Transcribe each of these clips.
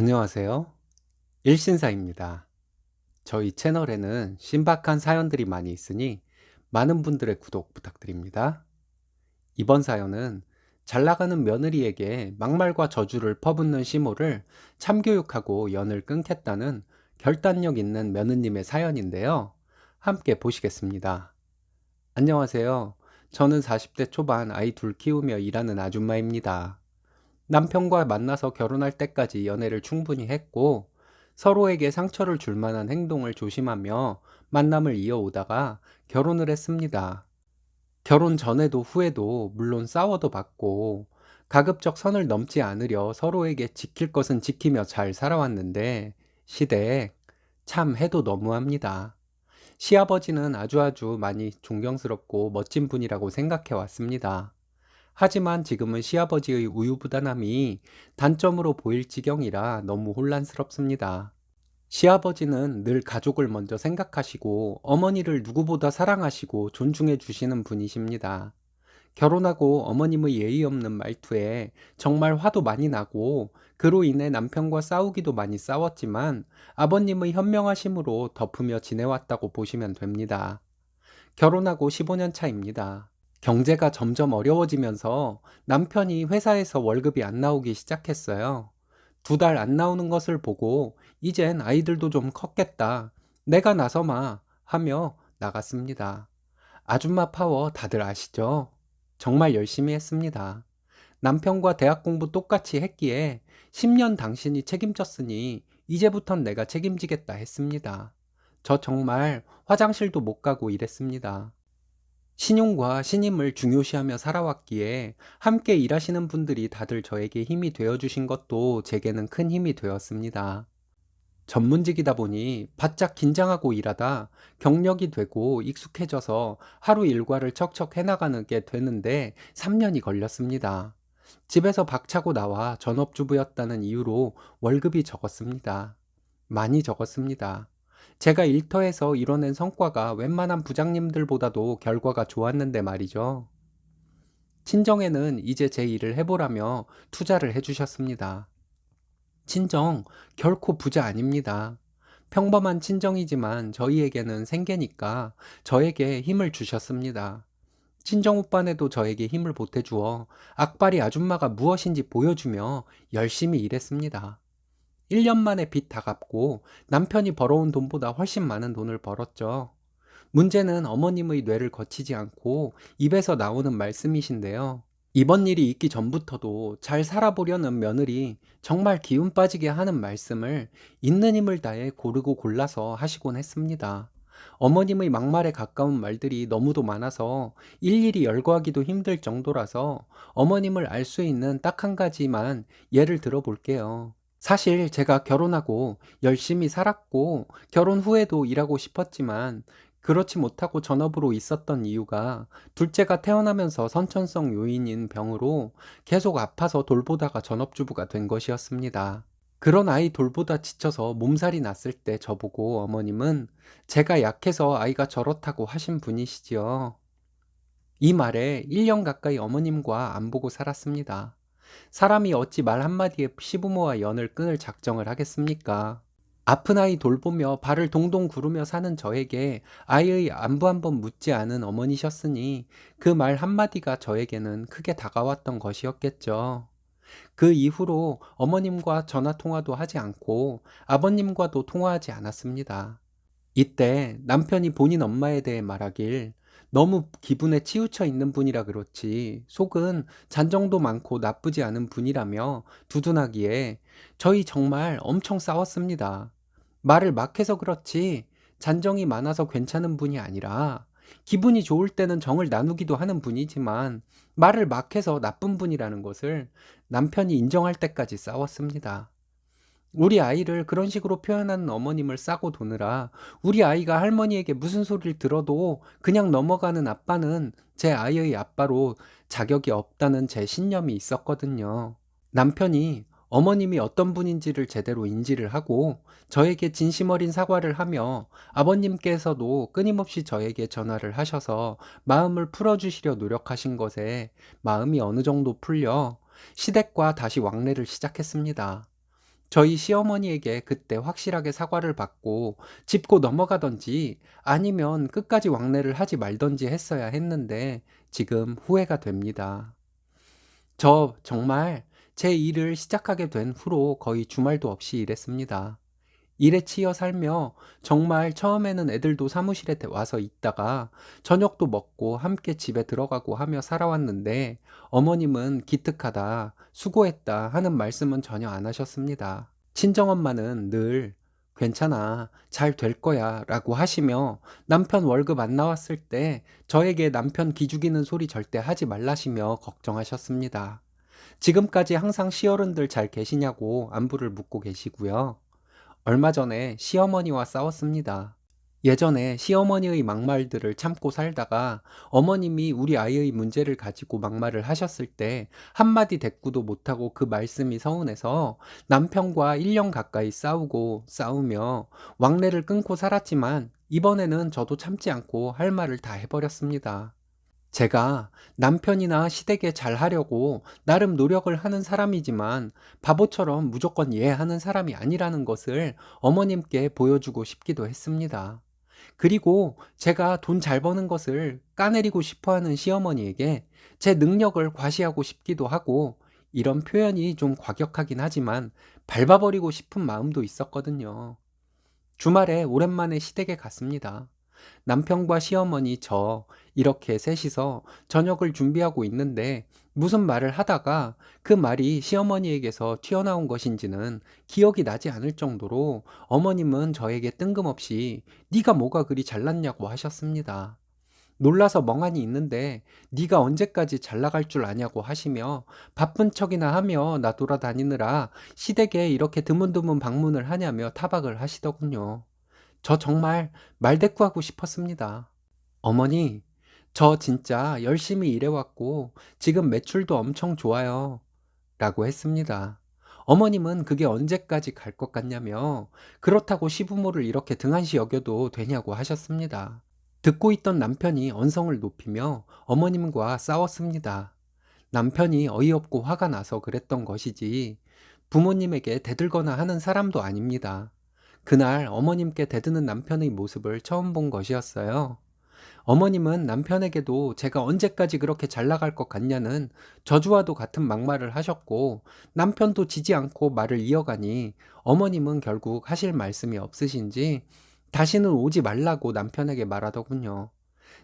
안녕하세요. 일신사입니다. 저희 채널에는 신박한 사연들이 많이 있으니 많은 분들의 구독 부탁드립니다. 이번 사연은 잘 나가는 며느리에게 막말과 저주를 퍼붓는 시모를 참교육하고 연을 끊겠다는 결단력 있는 며느님의 사연인데요. 함께 보시겠습니다. 안녕하세요. 저는 40대 초반 아이 둘 키우며 일하는 아줌마입니다. 남편과 만나서 결혼할 때까지 연애를 충분히 했고, 서로에게 상처를 줄 만한 행동을 조심하며 만남을 이어오다가 결혼을 했습니다. 결혼 전에도 후에도 물론 싸워도 받고, 가급적 선을 넘지 않으려 서로에게 지킬 것은 지키며 잘 살아왔는데, 시댁, 참 해도 너무합니다. 시아버지는 아주 많이 존경스럽고 멋진 분이라고 생각해 왔습니다. 하지만 지금은 시아버지의 우유부단함이 단점으로 보일 지경이라 너무 혼란스럽습니다. 시아버지는 늘 가족을 먼저 생각하시고 어머니를 누구보다 사랑하시고 존중해 주시는 분이십니다. 결혼하고 어머님의 예의 없는 말투에 정말 화도 많이 나고 그로 인해 남편과 싸우기도 많이 싸웠지만 아버님의 현명하심으로 덮으며 지내왔다고 보시면 됩니다. 결혼하고 15년 차입니다. 경제가 점점 어려워지면서 남편이 회사에서 월급이 안 나오기 시작했어요. 2달 안 나오는 것을 보고 이젠 아이들도 좀 컸겠다. 내가 나서마 하며 나갔습니다. 아줌마 파워 다들 아시죠? 정말 열심히 했습니다. 남편과 대학 공부 똑같이 했기에 10년 당신이 책임졌으니 이제부턴 내가 책임지겠다 했습니다. 저 정말 화장실도 못 가고 이랬습니다. 신용과 신임을 중요시하며 살아왔기에 함께 일하시는 분들이 다들 저에게 힘이 되어주신 것도 제게는 큰 힘이 되었습니다. 전문직이다 보니 바짝 긴장하고 일하다 경력이 되고 익숙해져서 하루 일과를 척척 해나가는 게 되는데 3년이 걸렸습니다. 집에서 박차고 나와 전업주부였다는 이유로 월급이 적었습니다. 많이 적었습니다. 제가 일터에서 이뤄낸 성과가 웬만한 부장님들보다도 결과가 좋았는데 말이죠. 친정에는 이제 제 일을 해보라며 투자를 해주셨습니다. 친정 결코 부자 아닙니다. 평범한 친정이지만 저희에게는 생계니까 저에게 힘을 주셨습니다. 친정 오빠네도 저에게 힘을 보태주어 악바리 아줌마가 무엇인지 보여주며 열심히 일했습니다. 1년 만에 빚 다 갚고 남편이 벌어온 돈보다 훨씬 많은 돈을 벌었죠. 문제는 어머님의 뇌를 거치지 않고 입에서 나오는 말씀이신데요. 이번 일이 있기 전부터도 잘 살아보려는 며느리 정말 기운 빠지게 하는 말씀을 있는 힘을 다해 고르고 골라서 하시곤 했습니다. 어머님의 막말에 가까운 말들이 너무도 많아서 일일이 열거하기도 힘들 정도라서 어머님을 알 수 있는 딱 한 가지만 예를 들어 볼게요. 사실 제가 결혼하고 열심히 살았고 결혼 후에도 일하고 싶었지만 그렇지 못하고 전업으로 있었던 이유가 둘째가 태어나면서 선천성 요인인 병으로 계속 아파서 돌보다가 전업주부가 된 것이었습니다. 그런 아이 돌보다 지쳐서 몸살이 났을 때 저보고 어머님은 제가 약해서 아이가 저렇다고 하신 분이시지요. 이 말에 1년 가까이 어머님과 안 보고 살았습니다. 사람이 어찌 말 한마디에 시부모와 연을 끊을 작정을 하겠습니까? 아픈 아이 돌보며 발을 동동 구르며 사는 저에게 아이의 안부 한번 묻지 않은 어머니셨으니 그 말 한마디가 저에게는 크게 다가왔던 것이었겠죠. 그 이후로 어머님과 전화 통화도 하지 않고 아버님과도 통화하지 않았습니다. 이때 남편이 본인 엄마에 대해 말하길 너무 기분에 치우쳐 있는 분이라 그렇지 속은 잔정도 많고 나쁘지 않은 분이라며 두둔하기에 저희 정말 엄청 싸웠습니다. 말을 막 해서 그렇지 잔정이 많아서 괜찮은 분이 아니라 기분이 좋을 때는 정을 나누기도 하는 분이지만 말을 막 해서 나쁜 분이라는 것을 남편이 인정할 때까지 싸웠습니다. 우리 아이를 그런 식으로 표현하는 어머님을 싸고 도느라 우리 아이가 할머니에게 무슨 소리를 들어도 그냥 넘어가는 아빠는 제 아이의 아빠로 자격이 없다는 제 신념이 있었거든요. 남편이 어머님이 어떤 분인지를 제대로 인지를 하고 저에게 진심 어린 사과를 하며 아버님께서도 끊임없이 저에게 전화를 하셔서 마음을 풀어주시려 노력하신 것에 마음이 어느 정도 풀려 시댁과 다시 왕래를 시작했습니다. 저희 시어머니에게 그때 확실하게 사과를 받고 짚고 넘어가든지 아니면 끝까지 왕래를 하지 말든지 했어야 했는데 지금 후회가 됩니다. 저 정말 제 일을 시작하게 된 후로 거의 주말도 없이 일했습니다. 일에 치여 살며 정말 처음에는 애들도 사무실에 와서 있다가 저녁도 먹고 함께 집에 들어가고 하며 살아왔는데 어머님은 기특하다, 수고했다 하는 말씀은 전혀 안 하셨습니다. 친정엄마는 늘 괜찮아, 잘 될 거야 라고 하시며 남편 월급 안 나왔을 때 저에게 남편 기죽이는 소리 절대 하지 말라시며 걱정하셨습니다. 지금까지 항상 시어른들 잘 계시냐고 안부를 묻고 계시고요. 얼마 전에 시어머니와 싸웠습니다. 예전에 시어머니의 막말들을 참고 살다가 어머님이 우리 아이의 문제를 가지고 막말을 하셨을 때 한마디 대꾸도 못하고 그 말씀이 서운해서 남편과 1년 가까이 싸우며 왕래를 끊고 살았지만 이번에는 저도 참지 않고 할 말을 다 해버렸습니다. 제가 남편이나 시댁에 잘하려고 나름 노력을 하는 사람이지만 바보처럼 무조건 예하는 사람이 아니라는 것을 어머님께 보여주고 싶기도 했습니다. 그리고 제가 돈 잘 버는 것을 까내리고 싶어 하는 시어머니에게 제 능력을 과시하고 싶기도 하고 이런 표현이 좀 과격하긴 하지만 밟아버리고 싶은 마음도 있었거든요. 주말에 오랜만에 시댁에 갔습니다. 남편과 시어머니 저 이렇게 셋이서 저녁을 준비하고 있는데 무슨 말을 하다가 그 말이 시어머니에게서 튀어나온 것인지는 기억이 나지 않을 정도로 어머님은 저에게 뜬금없이 네가 뭐가 그리 잘났냐고 하셨습니다. 놀라서 멍하니 있는데 네가 언제까지 잘 나갈 줄 아냐고 하시며 바쁜 척이나 하며 나 돌아다니느라 시댁에 이렇게 드문드문 방문을 하냐며 타박을 하시더군요. 저 정말 말대꾸하고 싶었습니다. 어머니, 저 진짜 열심히 일해왔고 지금 매출도 엄청 좋아요. 라고 했습니다. 어머님은 그게 언제까지 갈 것 같냐며 그렇다고 시부모를 이렇게 등한시 여겨도 되냐고 하셨습니다. 듣고 있던 남편이 언성을 높이며 어머님과 싸웠습니다. 남편이 어이없고 화가 나서 그랬던 것이지 부모님에게 대들거나 하는 사람도 아닙니다. 그날 어머님께 대드는 남편의 모습을 처음 본 것이었어요. 어머님은 남편에게도 제가 언제까지 그렇게 잘 나갈 것 같냐는 저주와도 같은 막말을 하셨고 남편도 지지 않고 말을 이어가니 어머님은 결국 하실 말씀이 없으신지 다시는 오지 말라고 남편에게 말하더군요.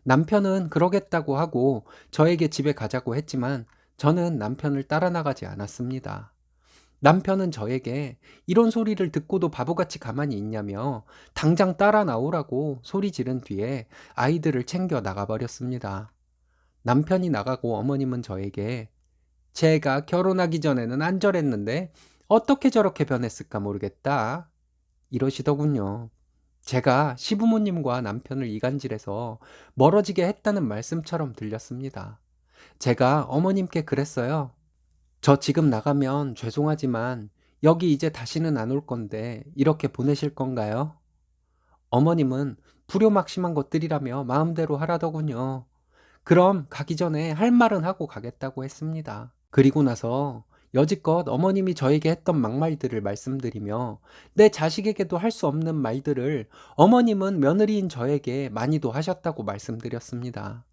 남편은 그러겠다고 하고 저에게 집에 가자고 했지만 저는 남편을 따라 나가지 않았습니다. 남편은 저에게 이런 소리를 듣고도 바보같이 가만히 있냐며 당장 따라 나오라고 소리 지른 뒤에 아이들을 챙겨 나가버렸습니다. 남편이 나가고 어머님은 저에게 제가 결혼하기 전에는 안 저랬는데 어떻게 저렇게 변했을까 모르겠다. 이러시더군요. 제가 시부모님과 남편을 이간질해서 멀어지게 했다는 말씀처럼 들렸습니다. 제가 어머님께 그랬어요. 저 지금 나가면 죄송하지만 여기 이제 다시는 안 올 건데 이렇게 보내실 건가요? 어머님은 불효막심한 것들이라며 마음대로 하라더군요. 그럼 가기 전에 할 말은 하고 가겠다고 했습니다. 그리고 나서 여지껏 어머님이 저에게 했던 막말들을 말씀드리며 내 자식에게도 할 수 없는 말들을 어머님은 며느리인 저에게 많이도 하셨다고 말씀드렸습니다.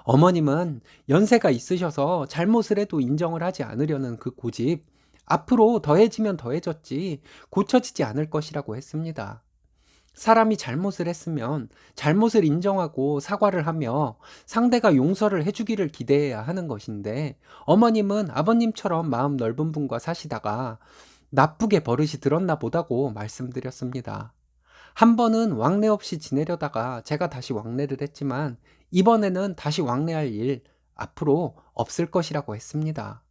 어머님은 연세가 있으셔서 잘못을 해도 인정을 하지 않으려는 그 고집, 앞으로 더해지면 더해졌지 고쳐지지 않을 것이라고 했습니다. 사람이 잘못을 했으면 잘못을 인정하고 사과를 하며 상대가 용서를 해주기를 기대해야 하는 것인데 어머님은 아버님처럼 마음 넓은 분과 사시다가 나쁘게 버릇이 들었나 보다고 말씀드렸습니다. 한 번은 왕래 없이 지내려다가 제가 다시 왕래를 했지만 이번에는 다시 왕래할 일 앞으로 없을 것이라고 했습니다.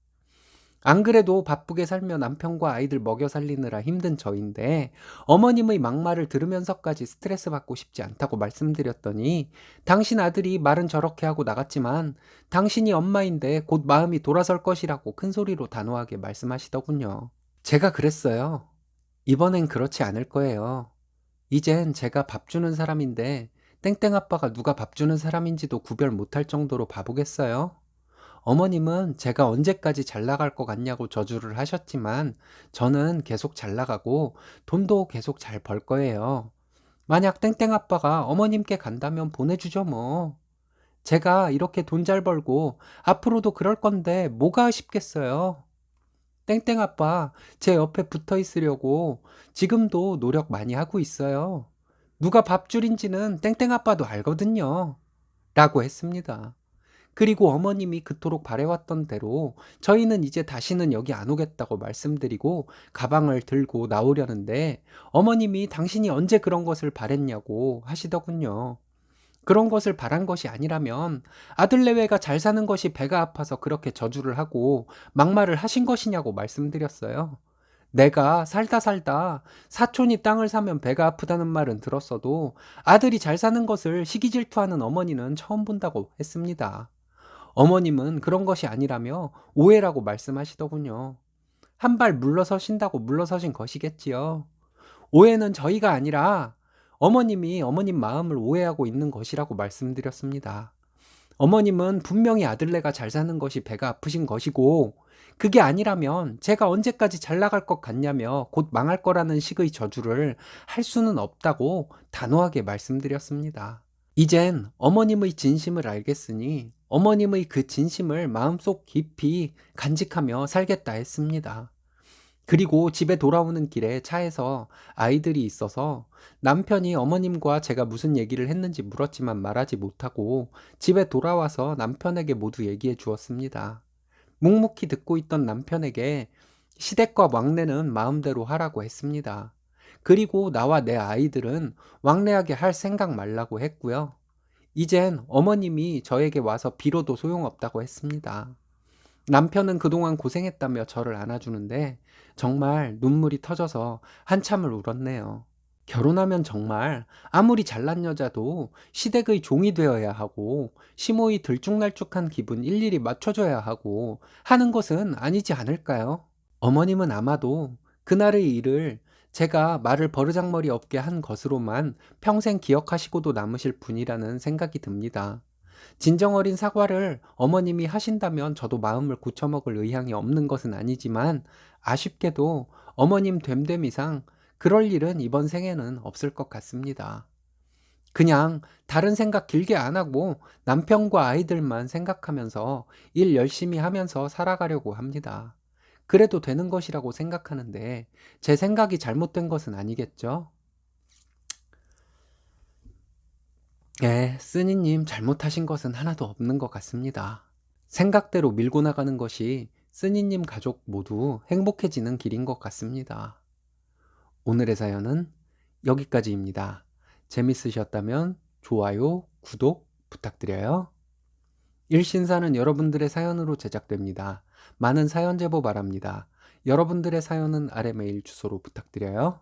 안 그래도 바쁘게 살며 남편과 아이들 먹여 살리느라 힘든 저인데 어머님의 막말을 들으면서까지 스트레스 받고 싶지 않다고 말씀드렸더니 당신 아들이 말은 저렇게 하고 나갔지만 당신이 엄마인데 곧 마음이 돌아설 것이라고 큰 소리로 단호하게 말씀하시더군요. 제가 그랬어요. 이번엔 그렇지 않을 거예요. 이젠 제가 밥 주는 사람인데 땡땡 아빠가 누가 밥 주는 사람인지도 구별 못할 정도로 바보겠어요? 어머님은 제가 언제까지 잘 나갈 것 같냐고 저주를 하셨지만 저는 계속 잘 나가고 돈도 계속 잘 벌 거예요. 만약 땡땡 아빠가 어머님께 간다면 보내주죠 뭐. 제가 이렇게 돈 잘 벌고 앞으로도 그럴 건데 뭐가 아쉽겠어요. 땡땡 아빠 제 옆에 붙어 있으려고 지금도 노력 많이 하고 있어요. 누가 밥줄인지는 땡땡 아빠도 알거든요. 라고 했습니다. 그리고 어머님이 그토록 바래왔던 대로 저희는 이제 다시는 여기 안 오겠다고 말씀드리고 가방을 들고 나오려는데 어머님이 당신이 언제 그런 것을 바랬냐고 하시더군요. 그런 것을 바란 것이 아니라면 아들내외가 잘 사는 것이 배가 아파서 그렇게 저주를 하고 막말을 하신 것이냐고 말씀드렸어요. 내가 살다 살다 사촌이 땅을 사면 배가 아프다는 말은 들었어도 아들이 잘 사는 것을 시기 질투하는 어머니는 처음 본다고 했습니다. 어머님은 그런 것이 아니라며 오해라고 말씀하시더군요. 한 발 물러서신다고 물러서신 것이겠지요. 오해는 저희가 아니라 어머님이 어머님 마음을 오해하고 있는 것이라고 말씀드렸습니다. 어머님은 분명히 아들네가 잘 사는 것이 배가 아프신 것이고 그게 아니라면 제가 언제까지 잘 나갈 것 같냐며 곧 망할 거라는 식의 저주를 할 수는 없다고 단호하게 말씀드렸습니다. 이젠 어머님의 진심을 알겠으니 어머님의 그 진심을 마음속 깊이 간직하며 살겠다 했습니다. 그리고 집에 돌아오는 길에 차에서 아이들이 있어서 남편이 어머님과 제가 무슨 얘기를 했는지 물었지만 말하지 못하고 집에 돌아와서 남편에게 모두 얘기해 주었습니다. 묵묵히 듣고 있던 남편에게 시댁과 왕래는 마음대로 하라고 했습니다. 그리고 나와 내 아이들은 왕래하게 할 생각 말라고 했고요. 이젠 어머님이 저에게 와서 빌어도 소용없다고 했습니다. 남편은 그동안 고생했다며 저를 안아주는데 정말 눈물이 터져서 한참을 울었네요. 결혼하면 정말 아무리 잘난 여자도 시댁의 종이 되어야 하고 심호의 들쭉날쭉한 기분 일일이 맞춰줘야 하고 하는 것은 아니지 않을까요? 어머님은 아마도 그날의 일을 제가 말을 버르장머리 없게 한 것으로만 평생 기억하시고도 남으실 분이라는 생각이 듭니다. 진정 어린 사과를 어머님이 하신다면 저도 마음을 고쳐먹을 의향이 없는 것은 아니지만 아쉽게도 어머님 됨됨 이상 그럴 일은 이번 생에는 없을 것 같습니다. 그냥 다른 생각 길게 안 하고 남편과 아이들만 생각하면서 일 열심히 하면서 살아가려고 합니다. 그래도 되는 것이라고 생각하는데 제 생각이 잘못된 것은 아니겠죠? 네, 쓰니님 잘못하신 것은 하나도 없는 것 같습니다. 생각대로 밀고 나가는 것이 쓰니님 가족 모두 행복해지는 길인 것 같습니다. 오늘의 사연은 여기까지입니다. 재밌으셨다면 좋아요, 구독 부탁드려요. 일신사는 여러분들의 사연으로 제작됩니다. 많은 사연 제보 바랍니다. 여러분들의 사연은 아래 메일 주소로 부탁드려요.